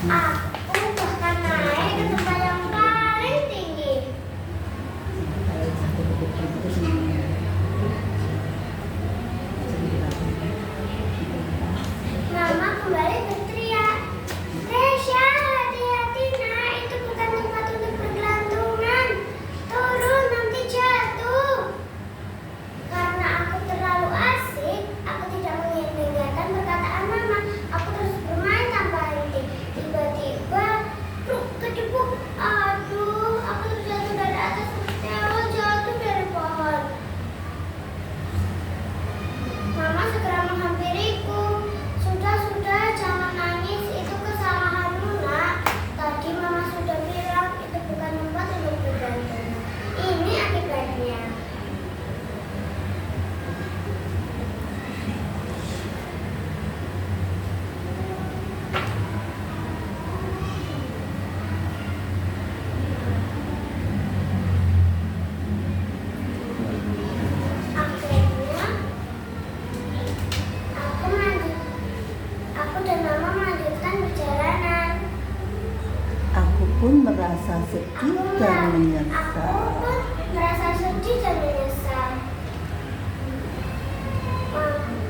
Aku bahkan naik ke tempat yang paling tinggi. Mama kembali berteriak, "Resya, hati-hati nak, itu bukan tempat untuk bergelantungan. Turun, nanti jatuh." Karena aku terlalu asik, aku tidak mendengarkan perkataan mama. Aku terus bermain tanpa henti. Tiba-tiba, kedipuk. Aduh, aku terjatuh dari atas seperti jatuh dari pohon. Mama segera menghampiriku. Sudah, jangan nangis. Itu kesalahanmu, nak. Tadi mama sudah bilang itu bukan tempat untuk bergantung. Ini akibatnya. Aku dan mama melanjutkan perjalanan. Aku pun merasa sedih dan Aku menyesal. pun merasa sedih dan menyesal.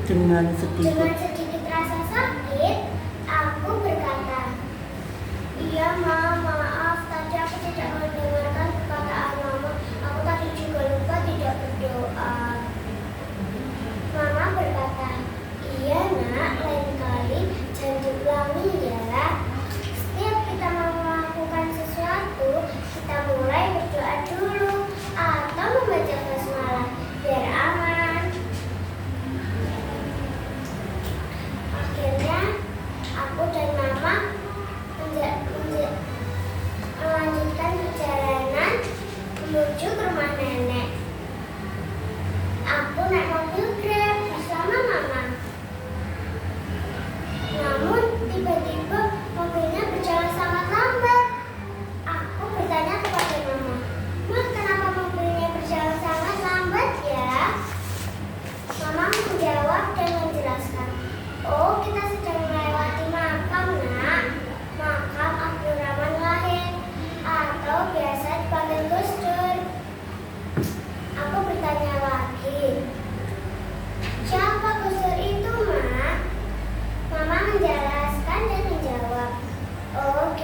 Dengan Dengan sedikit sedikit rasa sakit, aku berkata, "Iya, Ma, maaf. Tadi aku tidak mendengarkan perkataan mama. Aku tadi juga lupa tidak berdoa." Mama berkata, "Iya, nak. Lain kali jangan diulangi ya. Setiap kita mau melakukan sesuatu, kita mulai berdoa dulu atau membaca basmalah biar aman." Akhirnya, aku dan mama melanjutkan perjalanan menuju ke rumah nenek. Aku naik mobil Grab bersama mama. Namun, tiba-tiba mobilnya berjalan sangat lambat. Aku bertanya kepada mama, "Ma, kenapa mobilnya berjalan sangat lambat ya?" Mama menjawab dan menjelaskan, "Oh, kita sedang melewati makam, nak. Makam Abdurrahman Wahid, atau biasa dipanggil Gus Dur." Aku bertanya lagi, "Siapa Gus Dur itu, Ma?" Mama menjelaskan dan menjawab, Oh,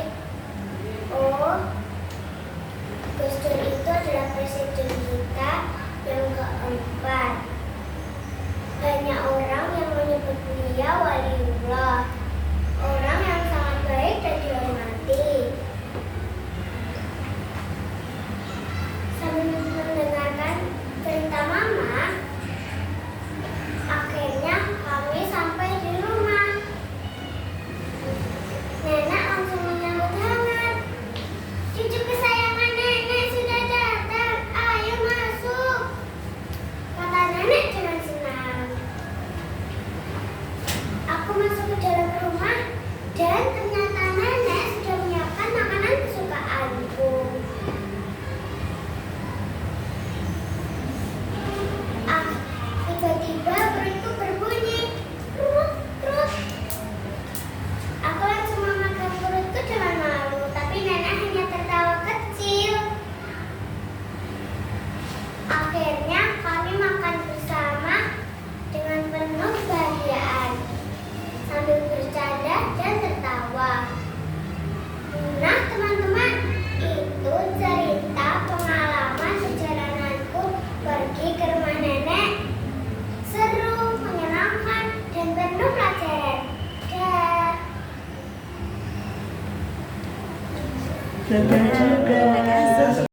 Gus Dur itu adalah presiden kita yang keempat. Banyak orang yang menyebut beliau waliullah, orang yang sangat baik dan dihormati. Sambil mendengarkan cerita mama, akhirnya kami sampai di rumah. Nenek langsung menyambut hangat. "Cucu kesayangan nenek sudah datang, ayo masuk," kata nenek dengan senang. Aku masuk ke dalam rumah dan ternyata nenek sudah menyiapkan makanan kesukaanku. Tiba-tiba perutku berbunyi, "Krut, krut." Aku langsung memakan perutku dengan malu, tapi nenek hanya tertawa kecil. Akhirnya kami makan bersama dengan penuh kebahagiaan, sambil bercanda dan tertawa. Nah, teman-teman, itu cerita pengalaman perjalananku pergi ke rumah nenek. Seru, menyenangkan, dan penuh pelajaran. Dah. Dadah.